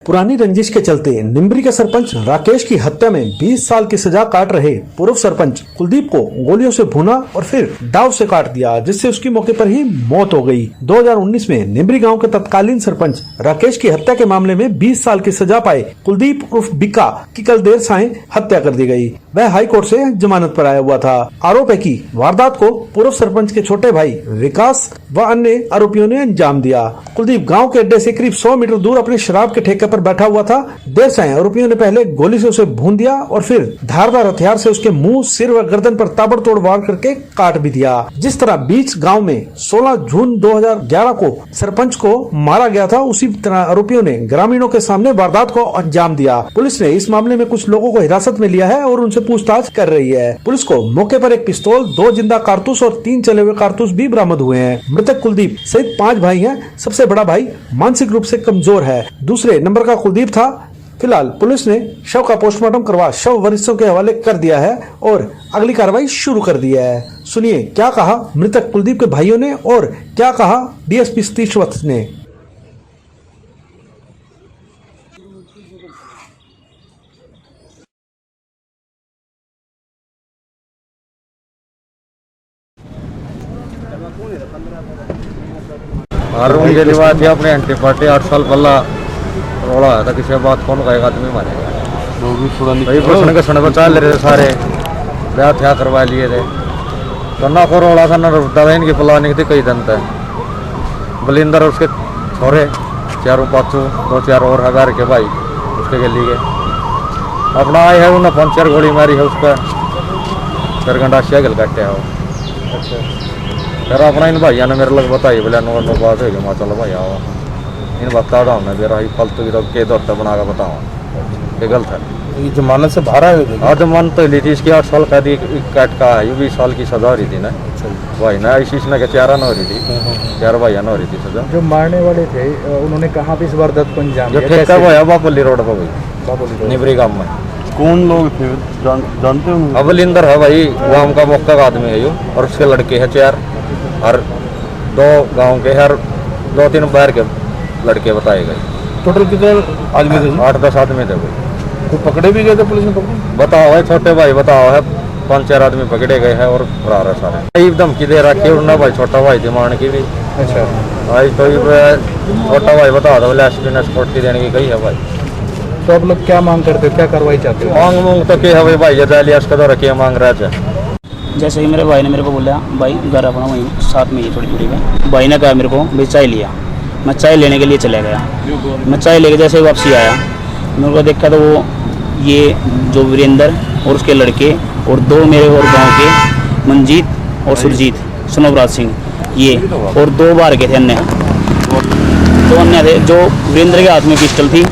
पुरानी रंजिश के चलते निम्बरी के सरपंच राकेश की हत्या में 20 साल की सजा काट रहे पूर्व सरपंच कुलदीप को गोलियों से भुना और फिर दाव से काट दिया, जिससे उसकी मौके पर ही मौत हो गई। 2019 में निम्बरी गांव के तत्कालीन सरपंच राकेश की हत्या के मामले में 20 साल की सजा पाए कुलदीप उर्फ बिक्का की कल देर सायं हत्या कर दी गई। वह हाई कोर्ट से जमानत पर आया हुआ था। आरोप है कि वारदात को पूर्व सरपंच के छोटे भाई विकास व अन्य आरोपियों ने अंजाम दिया। कुलदीप गांव के अड्डे से करीब 100 मीटर दूर अपने शराब के ठेके पर बैठा हुआ था। देर सायं आरोपियों ने पहले गोली से उसे भून दिया और फिर धारदार हथियार से उसके मुंह, सिर व गर्दन पर ताबड़तोड़ वार करके काट भी दिया। जिस तरह बीच गांव में 16 जून 2011 को सरपंच को मारा गया था, उसी तरह आरोपियों ने ग्रामीणों के सामने वारदात को अंजाम दिया। पुलिस ने इस मामले में कुछ लोगों को हिरासत में लिया है और उनसे पूछताछ कर रही है। पुलिस को मौके पर एक पिस्तौल, 2 जिंदा कारतूस और 3 चले हुए कारतूस भी बरामद हुए हैं। मृतक कुलदीप सहित 5 भाई हैं। सबसे बड़ा भाई मानसिक रूप से कमजोर है। दूसरे नंबर का कुलदीप था। फिलहाल पुलिस ने शव का पोस्टमार्टम करवा शव वरिष्ठों के हवाले कर दिया है और अगली कार्रवाई शुरू कर दी है। सुनिए क्या कहा मृतक कुलदीप के भाइयों ने और क्या कहा डीएसपी सतीश वत्स ने। मुझे रिवाज थी अपने एंटी पार्टी 8 साल पहला रोड़ा आया था, किसी बात कौन कहेगा आदमी मारेगा। वही प्रश्न के सुने बचा ले रहे थे सारे, ब्याह क्या करवा लिए थे। तो ना को रोड़ा था ना दवाइन की प्लानिंग थी कई दिन तक। बलिंदर और उसके छोरे 4-5 2-4 और हजार के भाई उसके गली के अपना आए है, उन्हें 5-4 गोली मारी है उस पर, फिर गंडाशिया गल काटे है। अच्छा फिर अपना इन भाइयों ने मेरे लग बताई बोले नो बात है मैं चलो भाई आओ इन बता रहा हूँ मैं मेरा ही फालतू की तो के दौड़ता बना कर बताऊँ ये गलत है। ये जमानत से बाहर आए थे? हाँ जमानत तो ली थी, इसकी 8 साल कैद काट का है, 20 साल की सजा हो रही थी ना भाई ना, इसी ने के 4 न हो रही थी, 4 भाइयों न हो रही थी सजा। जो मारने वाले थे उन्होंने कहाँ पे इस वारदात को अंजाम दिया? जो ठेका हुआ है बापोली रोड पर भाई निबरी गाँव में। कौन लोग थे जानते हो? अवलिंदर है भाई, गाँव का मौका का आदमी है यो, और उसके लड़के है 4 और 2 गाँव के हर 2-3 बाहर के लड़के बताए गए। टोटल कितने आदमी थे? 8-10 आदमी थे भाई। तो पकड़े भी गए थे पुलिस ने? पकड़े बताओ है छोटे भाई, बताओ है 5-4 आदमी पकड़े गए हैं और फरार है सारे। एकदम की दे रखी उड़ना भाई, छोटा भाई थी मान की भी। अच्छा भाई तो छोटा भाई बता दो बोले एसपी ने स्पॉट की देने की कही है भाई। तो आप लोग क्या मांग करते हो, क्या कार्रवाई चाहते हो? मांग तो क्या है भाई, ये जालियास का तो रखिए मांग रहा है। जैसे ही मेरे भाई ने मेरे को बोला भाई घर अपना वहीं साथ में ही थोड़ी दूरी में, भाई ने कहा मेरे को भाई चाय लिया, मैं चाय लेने के लिए चला गया। मैं चाय लेके जैसे ही वापसी आया मेरे को देखा तो वो ये जो वीरेंद्र और उसके लड़के और 2 मेरे और गांव के मंजीत और सुरजीत सनोवराज सिंह ये और 2 बार के थे अन्य, 2 अन्य थे। जो वीरेंद्र के हाथ में पिस्टल थी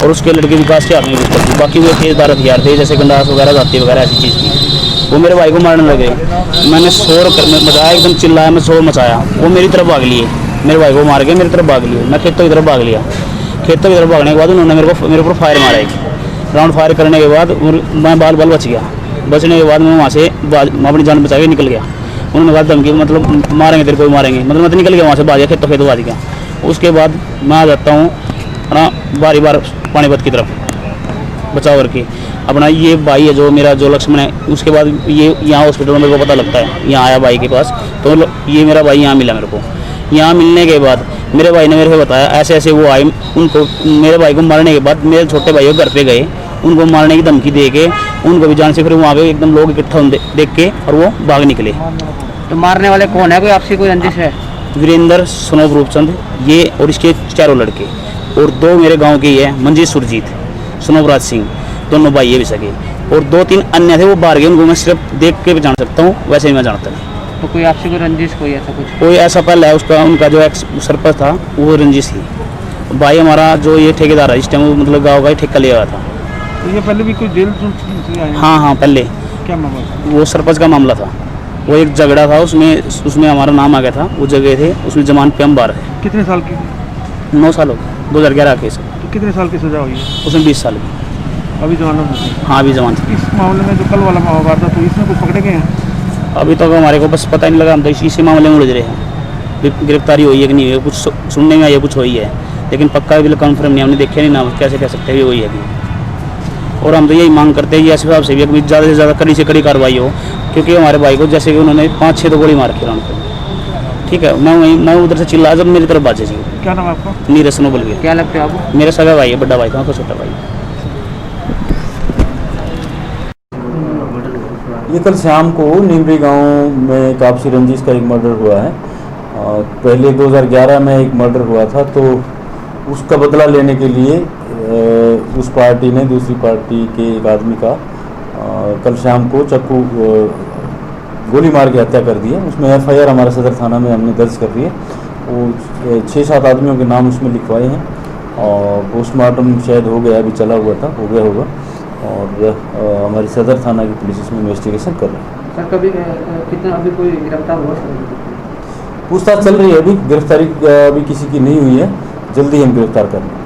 और उसके लड़के विकास के हाथ में पिस्टल थी, बाकी वो तेजदार हथियार थे जैसे गंडास वगैरह, जाती वगैरह ऐसी चीज़ थी। वो मेरे भाई को मारने लगे। मैंने शोर मचाया, एकदम चिल्लाया, मैं शोर मचाया, वो मेरी तरफ भाग लिए, मेरे भाई को मार के मेरी तरफ भाग लिए। मैं खेतों की तरफ भाग लिया। खेतों की तरफ भागने के बाद उन्होंने मेरे ऊपर फायर मारा, एक राउंड फायर करने के बाद मैं बाल बच गया। बचने के बाद मैं वहाँ से अपनी जान बचा के निकल गया। उन्होंने कहा धमकी मतलब मारेंगे तेरे को, मारेंगे, मतलब मैं तो निकल गया वहाँ से, भाग गया खेतों भाग गया। उसके बाद मैं आ जाता हूँ अपना बार पानीपत की तरफ बचाव करके। अपना ये भाई है जो मेरा जो लक्ष्मण है, उसके बाद ये यहाँ हॉस्पिटल में मेरे को पता लगता है, यहाँ आया भाई के पास, तो ये मेरा भाई यहाँ मिला मेरे को। यहाँ मिलने के बाद मेरे भाई ने मेरे को बताया ऐसे ऐसे वो आए, उनको मेरे भाई को मारने के बाद मेरे छोटे भाई को घर पे गए, उनको मारने की धमकी दे के उनको भी जान से, फिर वहाँ पे एकदम लोग इकट्ठा देख के और वो भाग निकले। तो मारने वाले कौन है, कोई आपसी कोई रंजिश है? वीरेंद्र, सनोव रूपचंद ये और इसके 4 लड़के और 2 मेरे गाँव के ही है, मंजीत सुरजीत सनोवराज सिंह, दोनों भाई ये भी सके, और 2-3 अन्य थे वो बाहर गए, उनको मैं सिर्फ देख के भी जान सकता हूँ, वैसे ही मैं जानता नहीं। तो कोई आपसी कोई रंजिश कोई ऐसा कुछ? कोई ऐसा पहले है उसका, उनका जो एक्स सरपंच था वो रंजिश थी। भाई हमारा जो ये ठेकेदार है इस टाइम वो मतलब गाँव का ही ठेका लिया हुआ था। तो ये पहले भी कोई जेल आए? हाँ पहले। क्या मामला? वो सरपंच का मामला था, वो एक झगड़ा था, उसमें हमारा नाम आ गया था, वो जगह थे, उसमें जमानत पे हम बाहर है। कितने साल की? 9 साल हो गए, 2011 केस। तो कितने साल की सजा हुई है? उसमें 20 साल की। अभी जमानत हो गई? हाँ अभी जमानत। इस मामले में जो कल वाला वारदात हुई इसमें कुछ पकड़े गए हैं? अभी तक हमारे को बस पता नहीं लगा, हम तो इसी मामले में उलझ रहे हैं, गिरफ्तारी हुई है कि नहीं हुई, कुछ सुनने में आया कुछ हुई है, लेकिन पक्का बिल कन्फर्म नहीं, हमने देखे नहीं ना, कैसे कह सकते हैं ये वही है कि। और हम तो यही मांग करते हैं एस साहब से भी ज़्यादा से ज़्यादा कड़ी से कड़ी कार्रवाई हो, क्योंकि हमारे भाई को जैसे कि उन्होंने 5-6 तो गोली मार के उनको, ठीक है। मैं उधर से चिल्ला जब मेरी तरफ बाजे जी। क्या नाम है आपका? नीरज नोबल गया। क्या लगता है आपको? मेरा सगा भाई है, बड़ा भाई था, उसका छोटा भाई। ये कल शाम को निमरी गांव में आपसी रंजिश का एक मर्डर हुआ है। पहले 2011 में एक मर्डर हुआ था, तो उसका बदला लेने के लिए उस पार्टी ने दूसरी पार्टी के एक आदमी का कल शाम को चाकू गोली मार के हत्या कर दी है। उसमें FIR हमारे सदर थाना में हमने दर्ज कर दी है। वो 6-7 आदमियों के नाम उसमें लिखवाए हैं और पोस्टमार्टम शायद हो गया, अभी चला हुआ था, हो गया होगा। और हमारी सदर थाना की पुलिस इसमें इन्वेस्टिगेशन कर रही है। सर कभी कितना अभी कोई गिरफ्तार हुआ सर? पूछताछ चल रही है, अभी गिरफ्तारी अभी किसी की नहीं हुई है, जल्दी हम गिरफ्तार करेंगे।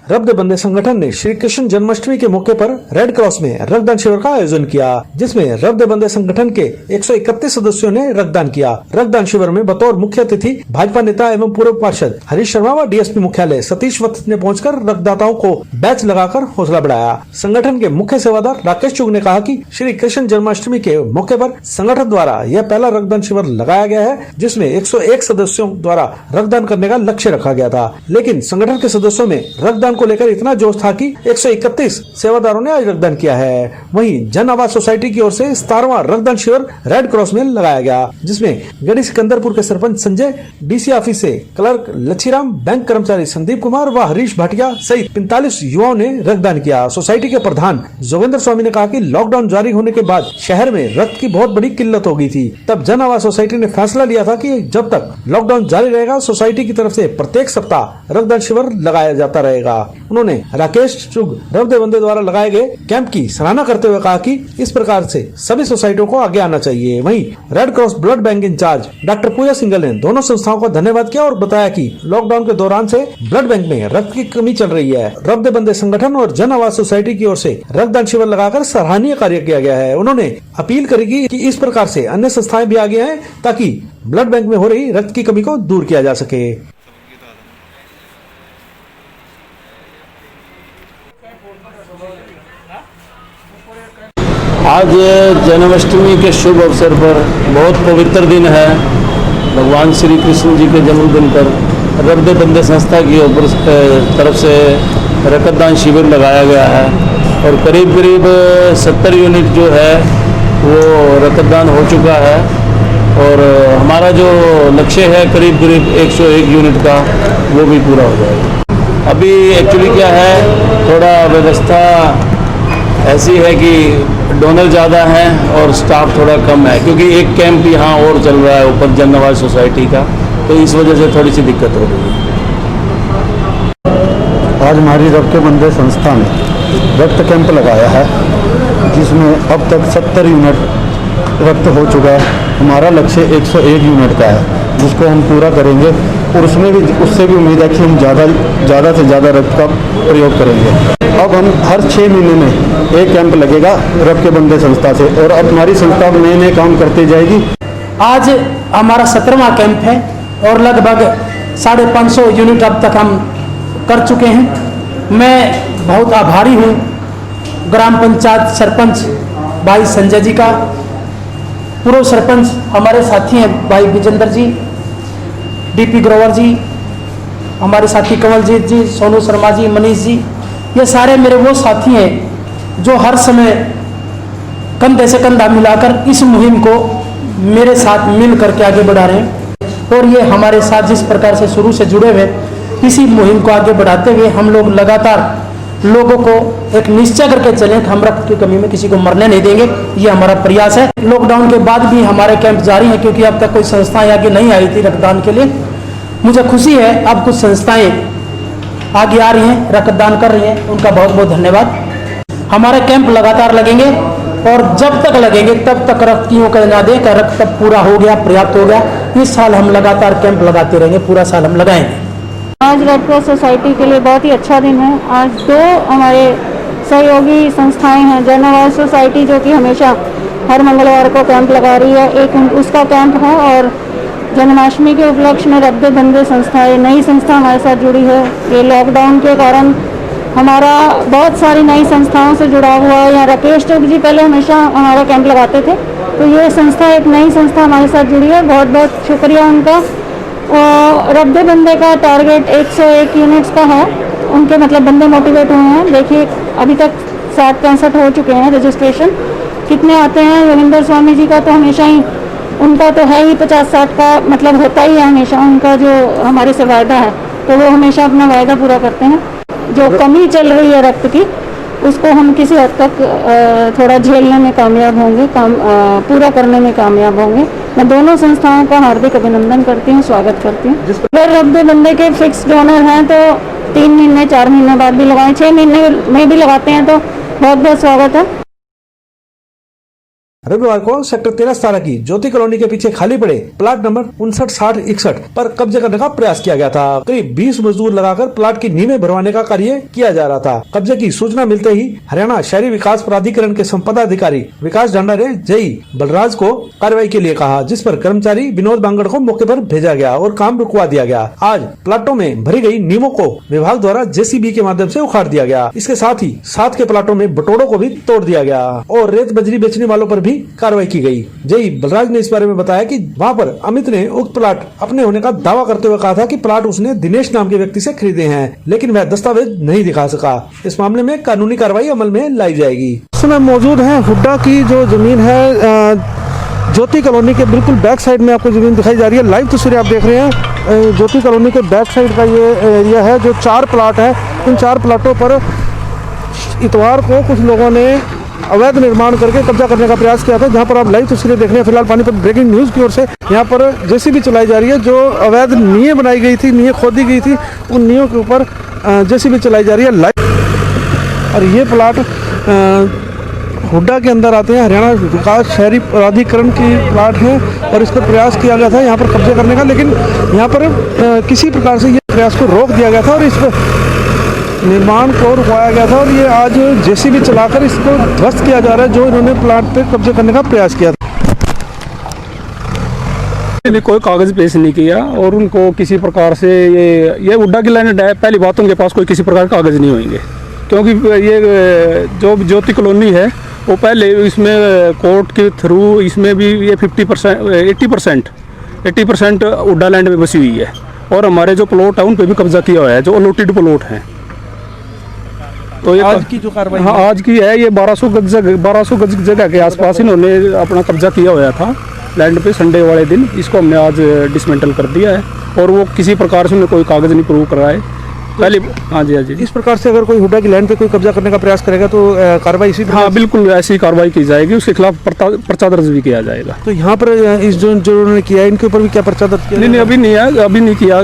रब्द बंदे संगठन ने श्री कृष्ण जन्माष्टमी के मौके पर रेड क्रॉस में रक्तदान शिविर का आयोजन किया, जिसमें रब्द बंदे संगठन के 131 सदस्यों ने रक्तदान किया। रक्तदान शिविर में बतौर मुख्य अतिथि भाजपा नेता एवं पूर्व पार्षद हरीश शर्मा व DSP मुख्यालय सतीश वत्स ने पहुंचकर रक्तदाताओं को बैच लगाकर हौसला बढ़ाया। संगठन के मुख्य सेवादार राकेश चुग ने कहा कि श्री कृष्ण जन्माष्टमी के मौके पर संगठन द्वारा यह पहला रक्तदान शिविर लगाया गया है, जिसमें 101 सदस्यों द्वारा रक्तदान करने का लक्ष्य रखा गया था, लेकिन संगठन के सदस्यों में रक्तदान को लेकर इतना जोश था कि 131 सेवादारों ने आज रक्तदान किया है। वहीं जन आवाज सोसाइटी की ओर से 17वां रक्तदान शिविर रेड क्रॉस में लगाया गया, जिसमें गढ़ी सिकंदरपुर के सरपंच संजय, DC ऑफिस से क्लर्क लच्छीराम, बैंक कर्मचारी संदीप कुमार व हरीश भाटिया सहित 45 युवाओं ने रक्तदान किया। सोसाइटी के प्रधान जोगेंद्र स्वामी ने कहा कि लॉकडाउन जारी होने के बाद शहर में रक्त की बहुत बड़ी किल्लत हो गई थी। तब जन आवाज सोसाइटी ने फैसला लिया था कि जब तक लॉकडाउन जारी रहेगा, सोसाइटी की तरफ से प्रत्येक सप्ताह रक्तदान शिविर लगाया जाता रहेगा। उन्होंने राकेश चुग रब्द बंदे द्वारा लगाए गए कैंप की सराहना करते हुए कहा कि इस प्रकार से सभी सोसाइटियों को आगे आना चाहिए। वहीं Red Cross blood bank incharge doctor Pooja Singhal ने दोनों संस्थाओं का धन्यवाद किया और बताया कि लॉकडाउन के दौरान से ब्लड बैंक में रक्त की कमी चल रही है। रब्द बंदे संगठन और जन आवाज सोसाइटी की ओर से रक्तदान शिविर लगाकर सराहनीय कार्य किया गया है। उन्होंने अपील करेगी कि इस प्रकार से अन्य संस्थाएं भी आगे आए ताकि ब्लड बैंक में हो रही रक्त की कमी को दूर किया जा सके। आज जन्माष्टमी के शुभ अवसर पर बहुत पवित्र दिन है। भगवान श्री कृष्ण जी के जन्मदिन पर रब्द बंदे संस्था की तरफ से रक्तदान शिविर लगाया गया है और करीब 70 यूनिट जो है वो रक्तदान हो चुका है और हमारा जो लक्ष्य है करीब 101 यूनिट का, वो भी पूरा हो जाएगा। अभी एक्चुअली क्या है, थोड़ा व्यवस्था ऐसी है कि डोनर ज़्यादा हैं और स्टाफ थोड़ा कम है, क्योंकि एक कैंप यहाँ और चल रहा है ऊपर जन आवाज सोसाइटी का, तो इस वजह से थोड़ी सी दिक्कत हो रही है। आज हमारी रब्द बंदे संस्था ने रक्त कैंप लगाया है, जिसमें अब तक 70 यूनिट रक्त हो चुका है। हमारा लक्ष्य 101 यूनिट का है, जिसको हम पूरा करेंगे और उससे भी उम्मीद है कि हम ज़्यादा से ज़्यादा रक्त का प्रयोग करेंगे। अब हम हर 6 महीने में एक कैंप लगेगा रब्द बंदे संस्था से और अब हमारी संस्था नए काम करती जाएगी। आज हमारा 17वां कैंप है और लगभग 550 यूनिट अब तक हम कर चुके हैं। मैं बहुत आभारी हूँ ग्राम पंचायत सरपंच भाई संजय जी का, पूर्व सरपंच हमारे साथी हैं भाई विजेंद्र जी, DP ग्रोवर जी, हमारे साथी कंवलजीत जी, सोनू शर्मा जी, मनीष जी, ये सारे मेरे वो साथी हैं जो हर समय कंधे से कंधा मिलाकर इस मुहिम को मेरे साथ मिल करके आगे बढ़ा रहे हैं। और ये हमारे साथ जिस प्रकार से शुरू से जुड़े हुए, इसी मुहिम को आगे बढ़ाते हुए हम लोग लगातार लोगों को एक निश्चय करके चलें कि हम रक्त की कमी में किसी को मरने नहीं देंगे, ये हमारा प्रयास है। लॉकडाउन के बाद भी हमारे कैंप जारी हैं, क्योंकि अब तक कोई संस्थाएं आगे नहीं आई थी रक्तदान के लिए। मुझे खुशी है अब कुछ संस्थाएं आगे आ रही हैं, रक्तदान कर रही हैं, उनका बहुत बहुत धन्यवाद। हमारे कैंप लगातार लगेंगे और जब तक लगेंगे तब तक रक्त की का ना दें कि रक्त तब पूरा हो गया, पर्याप्त हो गया। इस साल हम लगातार कैंप लगाते रहेंगे, पूरा साल हम लगाएंगे। आज रेड क्रॉस सोसाइटी के लिए बहुत ही अच्छा दिन है। आज 2 हमारे सहयोगी संस्थाएं हैं, जन आवाज सोसाइटी जो कि हमेशा हर मंगलवार को कैंप लगा रही है, एक उसका कैंप है, और जन्माष्टमी के उपलक्ष्य में रब्बे बंदे संस्था, ये नई संस्था हमारे साथ जुड़ी है। ये लॉकडाउन के कारण हमारा बहुत सारी नई संस्थाओं से जुड़ा हुआ है। यहाँ राकेश टोक जी पहले हमेशा हमारा कैंप लगाते थे, तो ये संस्था एक नई संस्था हमारे साथ जुड़ी है। बहुत बहुत शुक्रिया उनका। और रब्बे बंदे का टारगेट 101 यूनिट्स का है, उनके मतलब बंदे मोटिवेट हुए हैं। देखिए अभी तक 60-65 हो चुके हैं रजिस्ट्रेशन। कितने आते हैं? योगिंदर स्वामी जी का तो हमेशा ही, उनका तो है ही 50-60 का मतलब होता ही है हमेशा, उनका जो हमारे से वायदा है, तो वो हमेशा अपना वायदा पूरा करते हैं। जो कमी चल रही है रक्त की, उसको हम किसी हद तक थोड़ा झेलने में कामयाब होंगे, पूरा करने में कामयाब होंगे। मैं दोनों संस्थाओं का हार्दिक अभिनंदन करती हूँ, स्वागत करती हूँ। अगर रब्बे बंदे के फिक्स डोनर हैं तो 3 महीने 4 महीने बाद भी लगाएं, 6 महीने में भी लगाते हैं तो बहुत बहुत स्वागत है। रविवार को सेक्टर 13-17 की ज्योति कॉलोनी के पीछे खाली पड़े प्लाट नंबर 59-60-61 पर कब्जे करने का प्रयास किया गया था। करीब 20 मजदूर लगाकर प्लाट की नींवें भरवाने का कार्य किया जा रहा था। कब्जे की सूचना मिलते ही हरियाणा शहरी विकास प्राधिकरण के संपदा अधिकारी विकास डांडा ने जेई बलराज को कार्रवाई के लिए कहा, जिस पर कर्मचारी विनोद बांगड़ को मौके पर भेजा गया और काम रुकवा दिया गया। आज प्लाटों में भरी गई नींवों को विभाग द्वारा जेसीबी के माध्यम से उखाड़ दिया गया। इसके साथ ही साथ के प्लाटों में बटोड़ों को भी तोड़ दिया गया और रेत बजरी बेचने वालों पर भी कार्रवाई की गई। जय बलराज ने इस बारे में बताया कि वहां पर अमित ने उक्त प्लाट अपने होने का दावा करते हुए कहा था कि प्लाट उसने दिनेश नाम के व्यक्ति से खरीदे हैं, लेकिन वह दस्तावेज नहीं दिखा सका। इस मामले में कानूनी कार्रवाई अमल में लाई जाएगी। इस समय मौजूद है हुड्डा की जो जमीन है, ज्योति कॉलोनी के बिल्कुल बैक साइड में आपको जमीन दिखाई जा रही है। लाइव तस्वीरें आप देख रहे हैं। ज्योति कॉलोनी के बैक साइड का ये एरिया है, जो 4 प्लाट है। इन 4 प्लाटों पर इतवार को कुछ लोगों ने अवैध निर्माण करके कब्जा करने का प्रयास किया था, जहां पर आप लाइव तस्वीरें देख रहे हैं। फिलहाल पानीपत ब्रेकिंग न्यूज की ओर से यहां पर जेसीबी चलाई जा रही है। जो अवैध नींव बनाई गई थी, नींव खोदी गई थी, उन नींवों के ऊपर जेसीबी चलाई जा रही है लाइव। और ये प्लाट हुड्डा के अंदर आते हैं। हरियाणा विकास शहरी प्राधिकरण की प्लाट है और इसका प्रयास किया गया था यहाँ पर कब्जे करने का, लेकिन यहाँ पर किसी प्रकार से ये प्रयास को रोक दिया गया था और इस पर निर्माण को रुकवाया गया था। और ये आज जेसीबी चलाकर इसको ध्वस्त किया जा रहा है, जो इन्होंने प्लाट पे कब्जे करने का प्रयास किया था। कोई कागज पेश नहीं किया और उनको किसी प्रकार से ये हुड्डा की लाइन है। पहली बात, उनके पास कोई किसी प्रकार के कागज नहीं होंगे, क्योंकि ये जो ज्योति कॉलोनी है वो पहले इसमें कोर्ट के थ्रू इसमें भी ये 80% हुड्डा लैंड में बसी हुई है और हमारे जो प्लॉट है उन पे भी कब्जा किया हुआ है, जो अलॉटेड प्लॉट हैं। तो ये आज की जो कार्रवाई, हाँ आज की है, ये 1200 गज जगह के आसपास इन्होंने अपना कब्जा किया हुआ था लैंड पे। संडे वाले दिन इसको हमने आज डिसमेंटल कर दिया है और वो किसी प्रकार से उन्हें कोई कागज नहीं प्रूव करा है पहले। हाँ जी, हाँ जी। इस प्रकार से अगर कोई हुड्डा की लैंड पे कोई कब्जा करने का प्रयास करेगा तो कार्रवाई इसी, हाँ बिल्कुल ऐसी कार्रवाई की जाएगी, उसके खिलाफ पर्चा दर्ज भी किया जाएगा। तो यहाँ पर इस जो उन्होंने किया है इनके ऊपर भी क्या पर्चा दर्ज किया? नहीं, अभी नहीं किया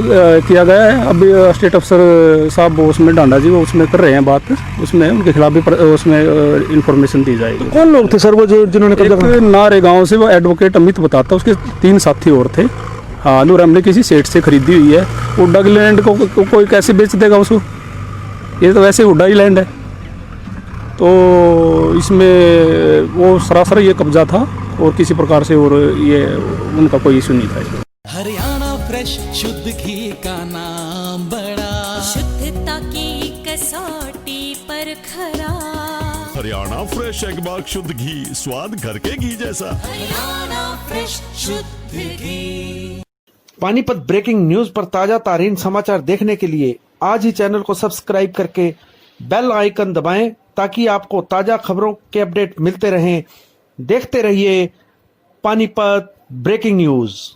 गया है। अभी स्टेट अफसर साहब वो उसमें डांडा जी वो उसमें कर रहे हैं बात, उसमें उनके खिलाफ भी उसमें इंफॉर्मेशन दी जाएगी। कौन लोग थे सर वो जिन्होंने कब्जा? नारे गाँव से वो एडवोकेट अमित बताता, उसके 3 साथी और थे। हाँ, और हमने किसी सेठ से खरीदी हुई है। हुड्डा की लैंड को कोई कैसे बेच देगा उसको? ये तो वैसे हुड्डा ही लैंड है, तो इसमें वो सरासर ये कब्जा था और किसी प्रकार से और ये उनका कोई इशू नहीं था। हरियाणा फ्रेश शुद्ध घी का नाम बड़ा, शुद्धता की कसौटी पर खरा। हरियाणा फ्रेश एगबाग शुद्ध घी, स्वाद घर के घी जैसा। हरियाणा फ्रेश शुद्ध घी। पानीपत ब्रेकिंग न्यूज पर ताजा तारीन समाचार देखने के लिए आज ही चैनल को सब्सक्राइब करके बेल आइकन दबाएं, ताकि आपको ताजा खबरों के अपडेट मिलते रहें। देखते रहिए पानीपत ब्रेकिंग न्यूज।